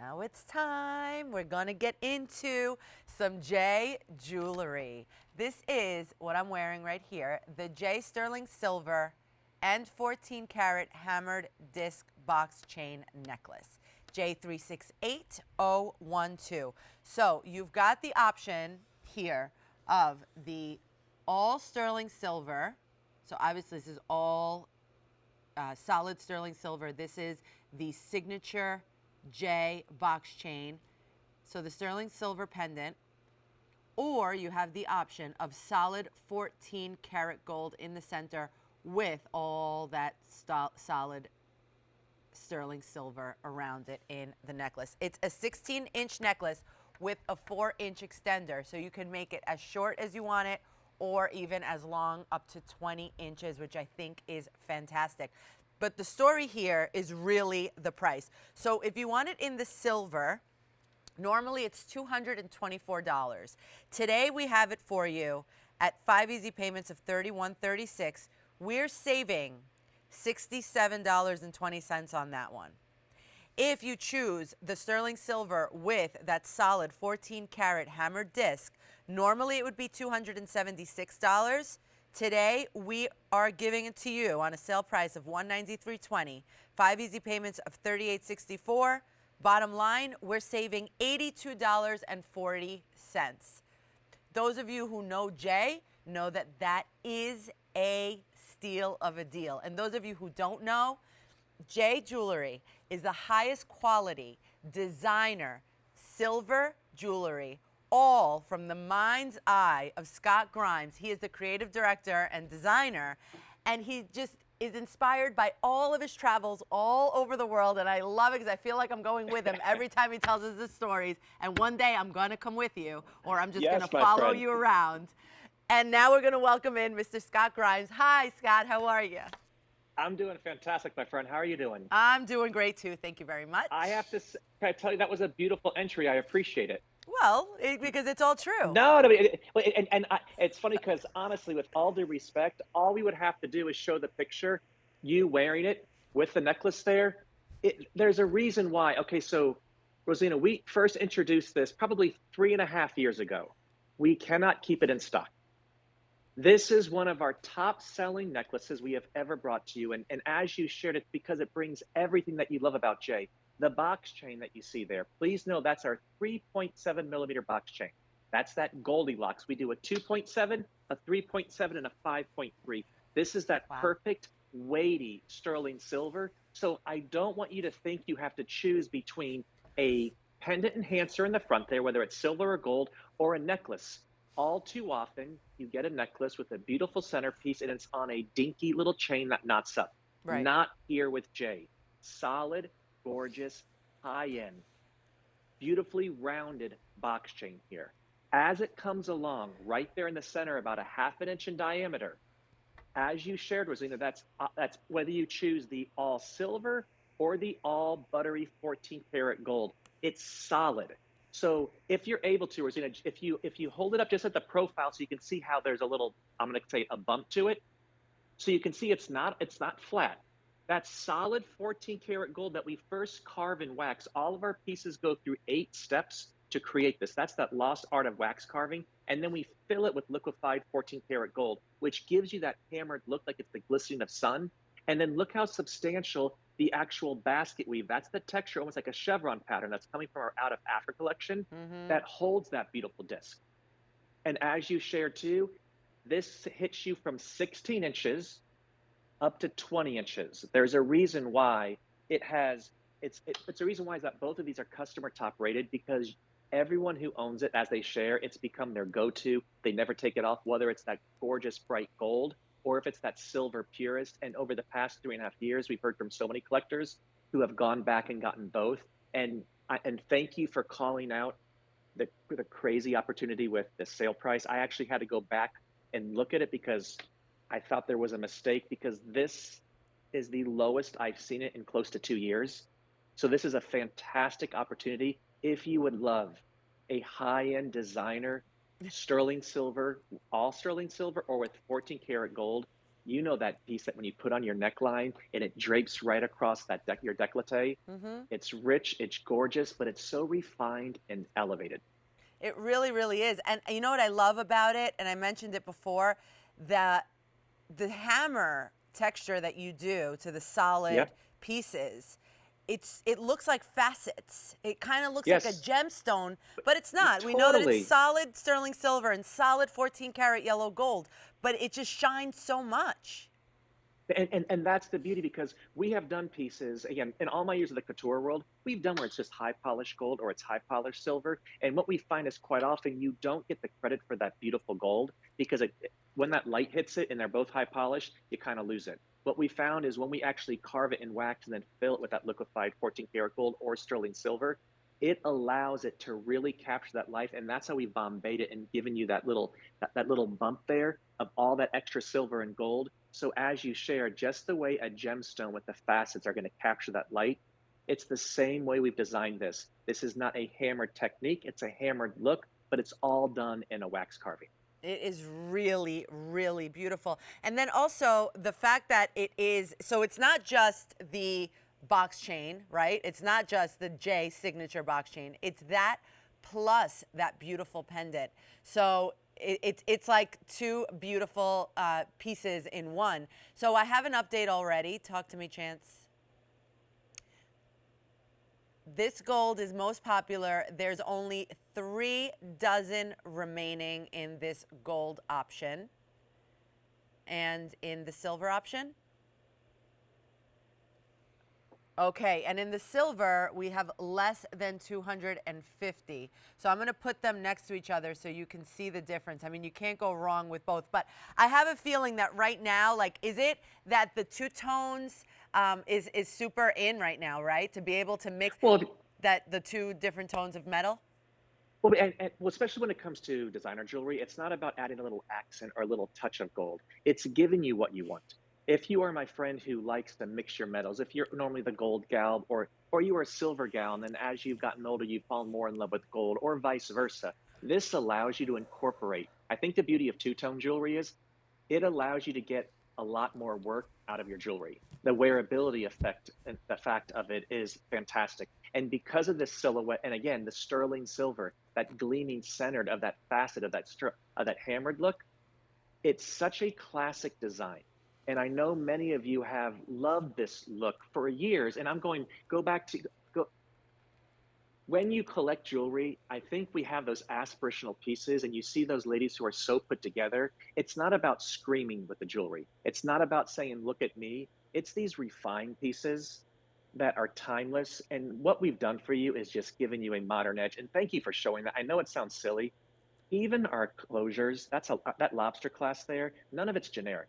Now it's time. We're going to get into some J jewelry. This is what I'm wearing right here, the J sterling silver and 14 karat hammered disc box chain necklace. J368012. So you've got the option here of the all sterling silver. So obviously this is all solid sterling silver. This is the signature J box chain. So the sterling silver pendant. Or you have the option of solid 14 karat gold in the center with all that solid sterling silver around it in the necklace. It's a 16-inch necklace with a 4-inch extender, so you can make it as short as you want it or even as long, up to 20 inches, which I think is fantastic. But the story here is really the price. So if you want it in the silver, normally it's $224. Today we have it for you at 5 easy payments of $31.36. We're saving $67.20 on that one. If you choose the sterling silver with that solid 14 karat hammered disc, normally it would be $276. Today we are giving it to you on a sale price of $193.20. 5 easy payments of $38.64. Bottom line, we're saving $82.40. Those of you who know Jay know that that is a steal of a deal. And those of you who don't know, Jay Jewelry is the highest quality designer silver jewelry, all from the mind's eye of Scott Grimes. He is the creative director and designer, and he just is inspired by all of his travels all over the world, and I love it because I feel like I'm going with him every time he tells us his stories, and one day I'm going to come with you, or I'm just going to follow you around. And now we're going to welcome in Mr. Scott Grimes. Hi, Scott. How are you? I'm doing fantastic, my friend. How are you doing? I'm doing great, too. Thank you very much. I have to can I tell you, that was a beautiful entry. I appreciate it. Well, because it's all true. No, it's funny because honestly, with all due respect, all we would have to do is show the picture, you wearing it with the necklace there. There's a reason why. Okay, so Rosina, we first introduced this probably 3.5 years ago. We cannot keep it in stock. This is one of our top selling necklaces we have ever brought to you. And as you shared it, because it brings everything that you love about Jay. The box chain that you see there, please know that's our 3.7 millimeter box chain. That's that Goldilocks. We do a 2.7, a 3.7, and a 5.3. This is that perfect weighty sterling silver. So I don't want you to think you have to choose between a pendant enhancer in the front there, whether it's silver or gold, or a necklace. All too often, you get a necklace with a beautiful centerpiece, and it's on a dinky little chain that knots up. Right. Not here with Jay. Solid, gorgeous, high-end, beautifully rounded box chain here. As it comes along, right there in the center, about a 1/2 inch in diameter, as you shared, Rosina, that's whether you choose the all silver or the all buttery 14 karat gold. It's solid. So if you're able to, Rosina, if you hold it up just at the profile so you can see how there's a little, I'm going to say a bump to it. So you can see it's not flat. That's solid 14 karat gold that we first carve in wax. All of our pieces go through 8 steps to create this. That's that lost art of wax carving. And then we fill it with liquefied 14 karat gold, which gives you that hammered look like it's the glistening of sun. And then look how substantial the actual basket weave. That's the texture, almost like a chevron pattern that's coming from our Out of Africa collection that holds that beautiful disc. And as you shared too, this hits you from 16 inches up to 20 inches. There's a reason why it's a reason why is that both of these are customer top rated, because everyone who owns it, as they share, it's become their go-to. They never take it off, whether it's that gorgeous bright gold or if it's that silver purist. And over the past 3.5 years, we've heard from so many collectors who have gone back and gotten both. And thank you for calling out the crazy opportunity with the sale price. I actually had to go back and look at it because I thought there was a mistake, because this is the lowest I've seen it in close to 2 years. So this is a fantastic opportunity. If you would love a high-end designer sterling silver, all sterling silver, or with 14 karat gold, You know that piece that when you put on your neckline and it drapes right across that your décolleté. Mm-hmm. It's rich, it's gorgeous, but it's so refined and elevated. It really, really is. And you know what I love about it? And I mentioned it before, that the hammer texture that you do to the solid Yep. pieces, it looks like facets. It kind of looks like a Yes. gemstone, but it's not. We know that it's Totally. solid sterling silver and solid 14 karat yellow gold, but it just shines so much. And that's the beauty because we have done pieces again in all my years of the couture world. We've done where it's just high polished gold or it's high polished silver, and what we find is quite often you don't get the credit for that beautiful gold because when that light hits it and they're both high polished, you kind of lose it. What we found is when we actually carve it in wax and then fill it with that liquefied 14 karat gold or sterling silver, it allows it to really capture that life, and that's how we bombade it and given you that little bump there of all that extra silver and gold. So as you share, just the way a gemstone with the facets are going to capture that light, it's the same way we've designed this. This is not a hammered technique, it's a hammered look, but it's all done in a wax carving. It is really, really beautiful. And then also the fact that it is, so it's not just the box chain, right? It's not just the J signature box chain. It's that plus that beautiful pendant. So it's like two beautiful pieces in one. So I have an update already. Talk to me, Chance. This gold is most popular. There's only 3 dozen remaining in this gold option. And in the silver option? Okay, and in the silver, we have less than 250. So I'm going to put them next to each other so you can see the difference. I mean, you can't go wrong with both. But I have a feeling that right now, like, is it that the two tones is super in right now, right? To be able to mix Well, that the two different tones of metal? well, especially when it comes to designer jewelry, it's not about adding a little accent or a little touch of gold. It's giving you what you want. If you are my friend who likes to mix your metals, if you're normally the gold gal or you are a silver gal, and then as you've gotten older, you've fallen more in love with gold, or vice versa, this allows you to incorporate. I think the beauty of two-tone jewelry is it allows you to get a lot more work out of your jewelry. The wearability effect and the fact of it is fantastic. And because of this silhouette, and again, the sterling silver, that gleaming centered of that facet of that hammered look, it's such a classic design. And I know many of you have loved this look for years. And I'm going go back to go when you collect jewelry, I think we have those aspirational pieces, and you see those ladies who are so put together. It's not about screaming with the jewelry. It's not about saying, look at me. It's these refined pieces that are timeless. And what we've done for you is just given you a modern edge. And thank you for showing that. I know it sounds silly. Even our closures, that lobster class there, none of it's generic.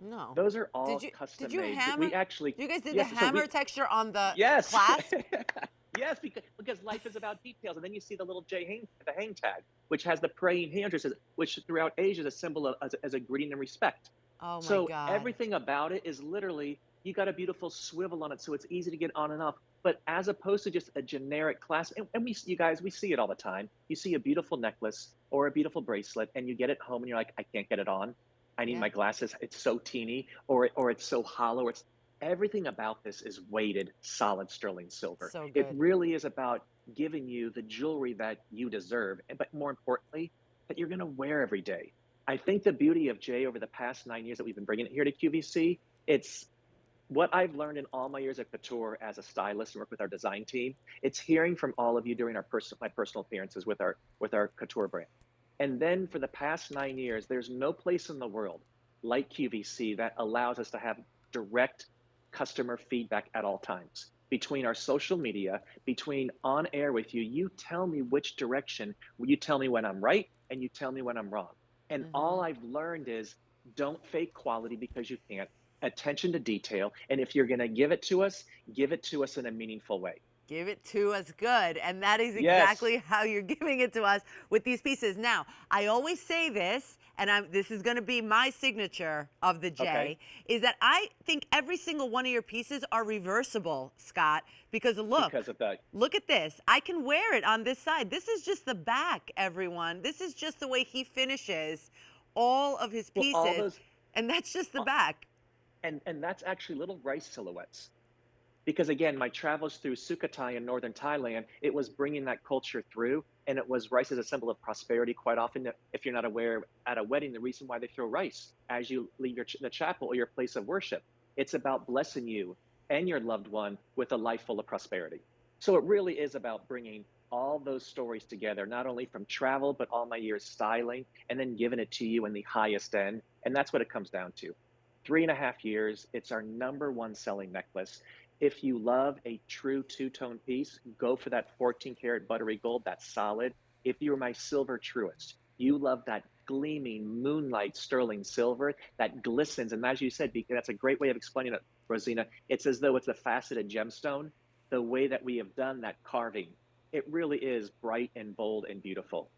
No. Those are all Did custom you made. hammer? We actually, You guys did the yes, so hammer texture on the yes. clasp? Yes, because life is about details. And then you see the little the hang tag, which has the praying hands, which throughout Asia is a symbol of as a greeting and respect. Oh my So God. everything about it is literally, you got a beautiful swivel on it, so it's easy to get on and off. But as opposed to just a generic clasp, and you guys, we see it all the time. You see a beautiful necklace or a beautiful bracelet, and you get it home, and you're like, I can't get it on. I need Yeah. my glasses. It's so teeny, or it's so hollow. It's everything about this is weighted solid sterling silver. So It good. really is about giving you the jewelry that you deserve, but more importantly, that you're going to wear every day. I think the beauty of Jay over the past 9 years that we've been bringing it here to QVC, it's what I've learned in all my years at couture as a stylist and work with our design team. It's hearing from all of you during my personal appearances with our couture brand. And then for the past 9 years, there's no place in the world like QVC that allows us to have direct customer feedback at all times. Between our social media, between on air with you, you tell me which direction, you tell me when I'm right, and you tell me when I'm wrong. And all I've learned is don't fake quality because you can't. Attention to detail. And if you're going to give it to us in a meaningful way. Give it to us good. And that is Yes. exactly how you're giving it to us with these pieces. Now, I always say this, and this is going to be my signature of the J, Okay. is that I think every single one of your pieces are reversible, Scott, because Because of that. look at this. I can wear it on this side. This is just the back, everyone. This is just the way he finishes all of his Well, all pieces. those And that's just the Uh, back. and that's actually little rice silhouettes. Because again, my travels through Sukhothai in northern Thailand, it was bringing that culture through, and it was rice as a symbol of prosperity. Quite often, if you're not aware, at a wedding, the reason why they throw rice as you leave the chapel or your place of worship, it's about blessing you and your loved one with a life full of prosperity. So it really is about bringing all those stories together, not only from travel, but all my years styling, and then giving it to you in the highest end. And that's what it comes down to. 3.5 years, it's our number one selling necklace. If you love a true two-tone piece, go for that 14 karat buttery gold, that's solid. If you're my silver truest, you love that gleaming moonlight sterling silver that glistens. And as you said, because that's a great way of explaining it, Rosina. It's as though it's a faceted gemstone. The way that we have done that carving, it really is bright and bold and beautiful.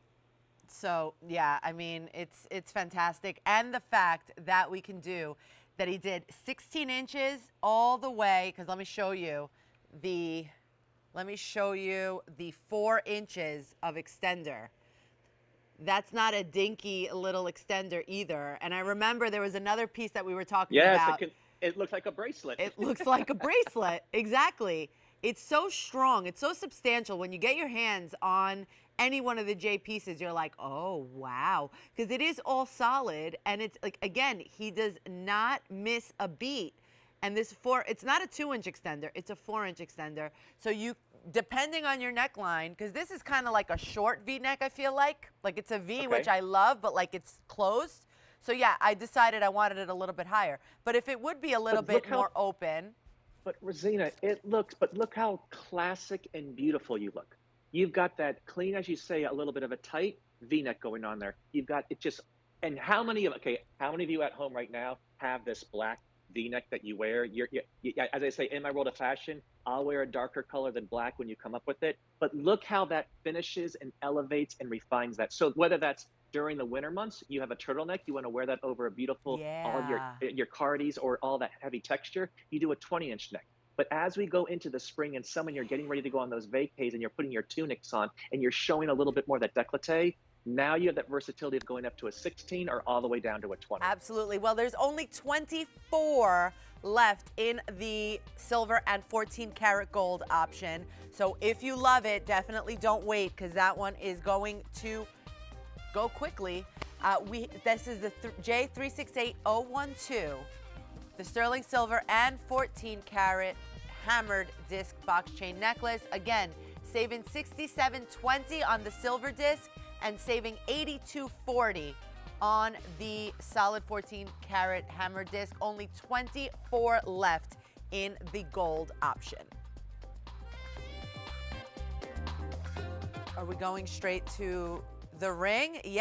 So yeah, I mean, it's fantastic. And the fact that we can do that he did 16 inches all the way, because let me show you the 4 inches of extender. That's not a dinky little extender either. And I remember there was another piece that we were talking Yes, about. it looks like a bracelet. It looks like a bracelet. Exactly. It's so strong. It's so substantial. When you get your hands on any one of the J pieces, you're like, oh, wow. Because it is all solid. And it's like, again, he does not miss a beat. And it's not a 2-inch extender. It's a 4-inch extender. So you, depending on your neckline, because this is kind of like a short V-neck, I feel like. Like it's a V, Okay. which I love, but like it's closed. So yeah, I decided I wanted it a little bit higher. But if it would be a little bit more open. But Rosina, but look how classic and beautiful you look. You've got that clean, as you say, a little bit of a tight V-neck going on there. You've got it just, and how many of you at home right now have this black V-neck that you wear? As I say, in my world of fashion, I'll wear a darker color than black when you come up with it. But look how that finishes and elevates and refines that. So whether that's during the winter months, you have a turtleneck, you want to wear that over a beautiful, all your cardies or all that heavy texture, you do a 20-inch neck. But as we go into the spring and summer, you're getting ready to go on those vacays and you're putting your tunics on and you're showing a little bit more of that décolleté, now you have that versatility of going up to a 16 or all the way down to a 20. Absolutely. Well, there's only 24 left in the silver and 14 karat gold option. So if you love it, definitely don't wait, because that one is going to go quickly. This is the J368012, the sterling silver and 14 karat hammered disc box chain necklace. Again, saving $67.20 on the silver disc and saving $82.40 on the solid 14 karat hammered disc. Only 24 left in the gold option. Are we going straight to the ring? Yeah.